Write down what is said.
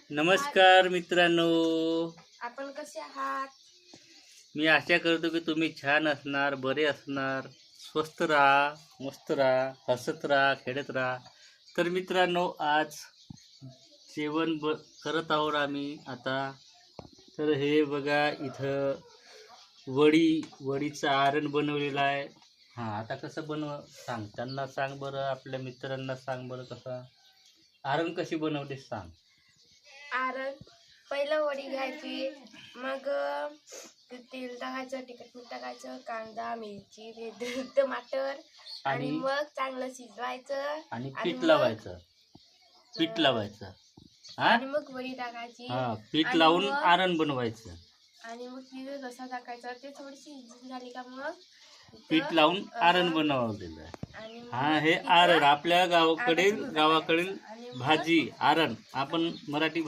नमस्कार मित्रांनो, आपण कसे आहात? मी आशा करतो की तुम्ही छान असणार, बरे असणार, स्वस्थ राहा, मस्त राहा, हसत राहा, खेळत राहा. तर मित्रांनो, आज जेवण करत आहोत आम्ही आता. तर हे बघा इथं वडीचं आरण बनवलेलं आहे. हां, आता कसं सांग, त्यांना सांग बरं, आपल्या मित्रांना सांग बरं, कसं आरण कशी बनवली सांग. आरण पहिलं वडी घ्यायची, मग तेल टाकायचं, तिखट मीठ टाकायचं, कांदा, मिरची, टमाटर आणि मग चांगलं शिजवायचं आणि आणि पीठ मग लावायचं हा. आणि मग वडी टाकायची पीठ आणि लावून मग आरण बनवायचं आणि मग तिथे रसा टाकायचा. ते थोडीशी शिजून झाली का मग पीठ लावून आरण बनवलेलं आहे. आणि हा, हे आरण आपल्या गावाकडील आणि मग भाजी आरण आपण मराठी